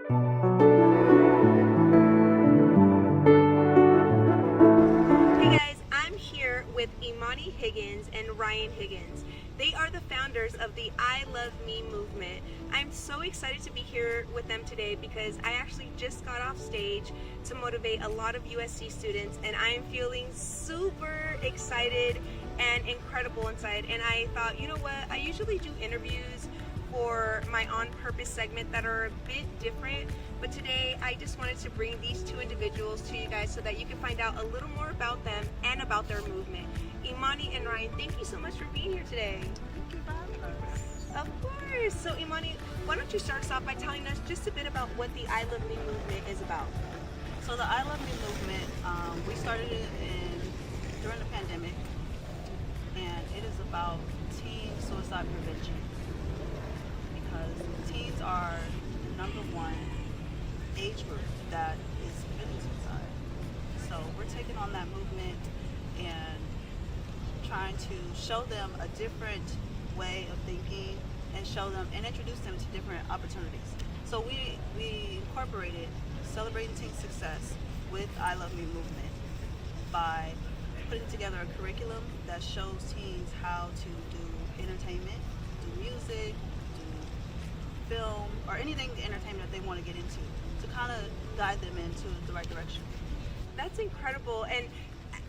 Hey guys, I'm here with Imani Higgins and Ryan Higgins. They are the founders of the I Love Me movement. I'm so excited to be here with them today because I actually just got off stage to motivate a lot of USC students, and I am feeling super excited and incredible inside. And I thought, you know what, I usually do interviews for my On Purpose segment that are a bit different, but today I just wanted to bring these two individuals to you guys so that you can find out a little more about them and about their movement. Imani and Ryan, thank you so much for being here today. Thank you for having us. Of course. So Imani, why don't you start us off by telling us just a bit about what the I Love Me movement is about? So the I Love Me movement, we started it during the pandemic, and it is about teen suicide prevention. Because teens are the number one age group that is committing suicide. So we're taking on that movement and trying to show them a different way of thinking and show them and introduce them to different opportunities. So we incorporated celebrating teen success with I Love Me movement by putting together a curriculum that shows teens how to do entertainment, do music, film, or anything entertainment that they want to get into, to kind of guide them into the right direction. That's incredible. And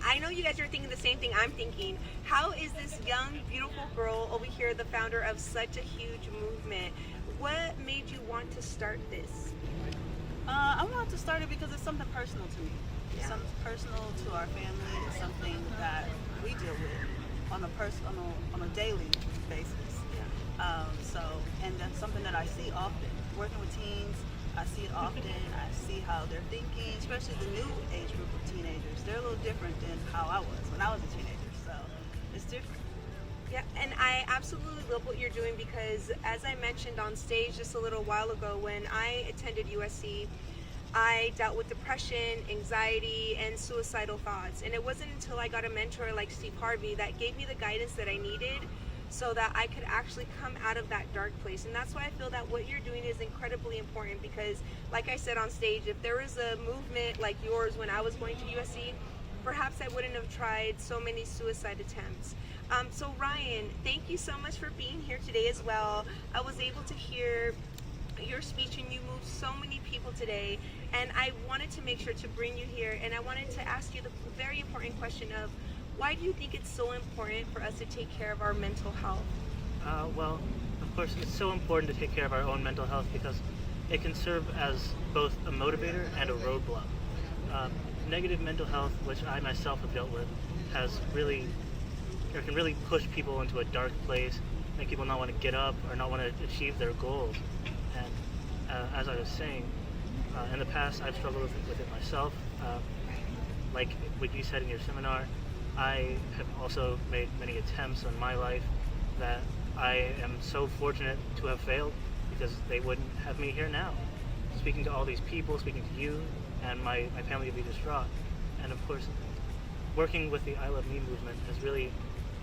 I know you guys are thinking the same thing I'm thinking. How is this young, beautiful girl over here the founder of such a huge movement? What made you want to start this? I wanted to start it because it's something personal to me. It's Yeah. something personal to our family. It's something that we deal with on a daily basis. And that's something that I see often. Working with teens, I see it often. I see how they're thinking, especially the new age group of teenagers. They're a little different than how I was when I was a teenager, so it's different. Yeah, and I absolutely love what you're doing because, as I mentioned on stage just a little while ago, when I attended USC, I dealt with depression, anxiety, and suicidal thoughts. And it wasn't until I got a mentor like Steve Harvey that gave me the guidance that I needed so that I could actually come out of that dark place. And that's why I feel that what you're doing is incredibly important because, like I said on stage, if there was a movement like yours when I was going to USC, perhaps I wouldn't have tried so many suicide attempts. So Ryan, thank you so much for being here today as well. I was able to hear your speech and you moved so many people today, and I wanted to make sure to bring you here, and I wanted to ask you the very important question of, why do you think it's so important for us to take care of our mental health? Well, of course, it's so important to take care of our own mental health because it can serve as both a motivator and a roadblock. Negative mental health, which I myself have dealt with, can really push people into a dark place, make people not want to get up or not want to achieve their goals. And as I was saying, in the past I've struggled with it myself. Like what you said in your seminar, I have also made many attempts in my life that I am so fortunate to have failed because they wouldn't have me here now. Speaking to all these people, speaking to you, and my family would be distraught. And of course, working with the I Love Me movement has really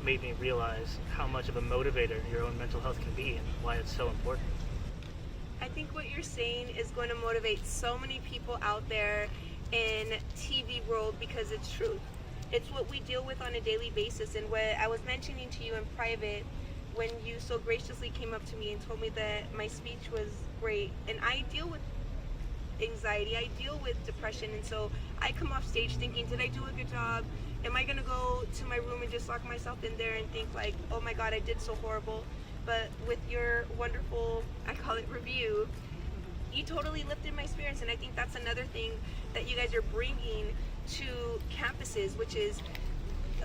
made me realize how much of a motivator your own mental health can be and why it's so important. I think what you're saying is going to motivate so many people out there in TV world because it's true. It's what we deal with on a daily basis, and what I was mentioning to you in private when you so graciously came up to me and told me that my speech was great, and I deal with anxiety, I deal with depression, and so I come off stage thinking, did I do a good job? Am I gonna go to my room and just lock myself in there and think like, oh my god, I did so horrible? But with your wonderful, I call it review, you totally lifted my spirits, and I think that's another thing that you guys are bringing to campuses, which is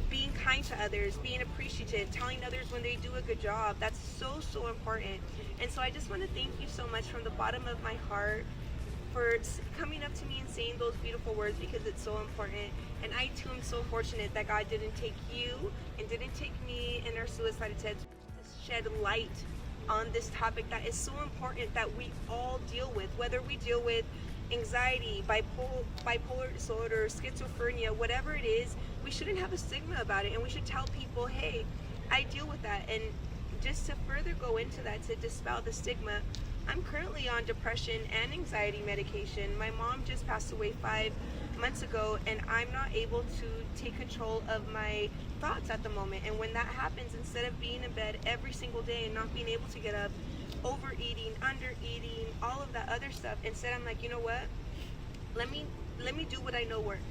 being kind to others, being appreciative, telling others when they do a good job. That's so important. And so I just want to thank you so much from the bottom of my heart for coming up to me and saying those beautiful words because it's so important. And I too am so fortunate that God didn't take you and didn't take me in our suicide attempts to shed light on this topic that is so important that we all deal with, whether we deal with anxiety, bipolar disorder, schizophrenia, whatever it is. We shouldn't have a stigma about it, and we should tell people, hey, I deal with that. And just to further go into that, to dispel the stigma, I'm currently on depression and anxiety medication. My mom just passed away 5 months ago, and I'm not able to take control of my thoughts at the moment. And when that happens, instead of being in bed every single day and not being able to get up, overeating, undereating, all of that other stuff, instead I'm like, you know what? Let me do what I know works.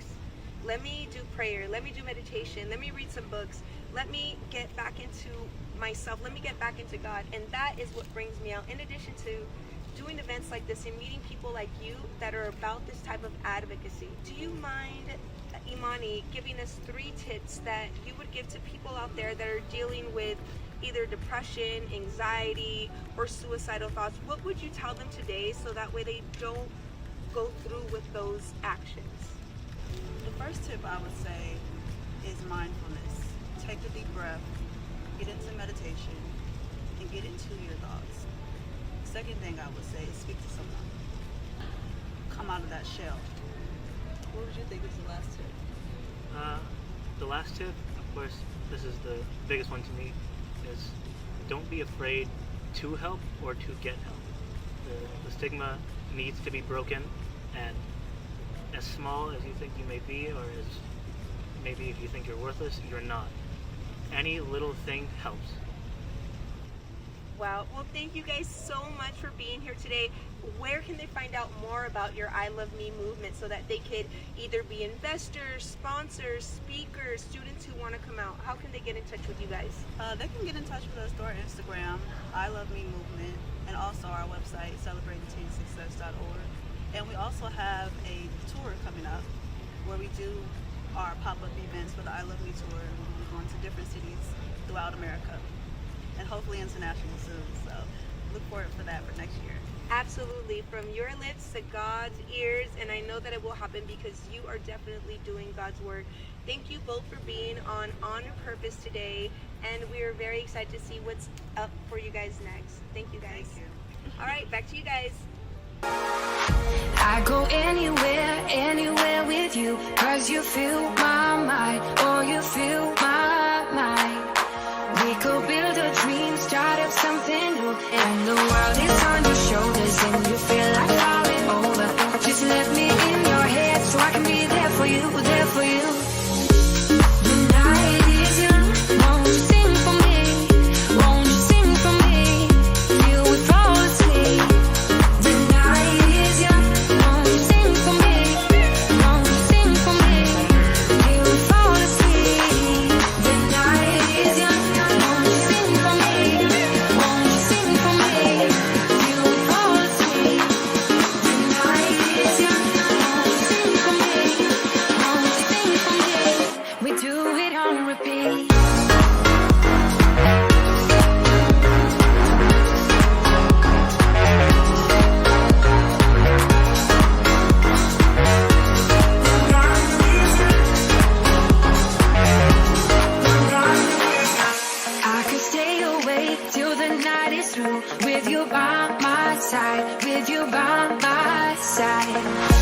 Let me do prayer. Let me do meditation. Let me read some books. Let me get back into myself. Let me get back into God. And that is what brings me out. In addition to doing events like this and meeting people like you that are about this type of advocacy, do you mind, Imani, giving us 3 tips that you would give to people out there that are dealing with either depression, anxiety, or suicidal thoughts? What would you tell them today so that way they don't go through with those actions? The first tip I would say is mindfulness. Take a deep breath, get into meditation, and get into your thoughts. The second thing I would say is speak to someone. Come out of that shell. What would you think is the last tip? The last tip, of course, this is the biggest one to me, is don't be afraid to help or to get help. The stigma needs to be broken, and as small as you think you may be, or as maybe if you think you're worthless, you're not. Any little thing helps. Wow. Well, thank you guys so much for being here today. Where can they find out more about your I Love Me movement so that they could either be investors, sponsors, speakers, students who want to come out? How can they get in touch with you guys? They can get in touch with us through our Instagram, I Love Me Movement, and also our website, celebratingteensuccess.org. And we also have a tour coming up where we do our pop-up events for the I Love Me tour. We're going to different cities throughout America and hopefully international soon. So look forward for that for next year. Absolutely. From your lips to God's ears, and I know that it will happen because you are definitely doing God's work. Thank you both for being on Purpose today, and we are very excited to see what's up for you guys next. Thank you guys. Thank you. All right, back to you guys. I go anywhere with you, 'cause you fill my mind, or you fill my mind. We could build a dream, start up something new, and the world is on your shoulders, and you feel like falling over. Just let me in your head so I can be there for you, there for you. The night is young, won't you sing for me? Won't you sing for me? Till we fall asleep. The night is young, won't you sing for me? Won't you sing for me? Till we fall asleep. The night is young, won't you sing for me? Won't you sing for me? Till we fall asleep. The night is young, won't you sing for me? Won't you sing for me? We do it on repeat. I could stay awake till the night is through, with you by my side, with you by my side.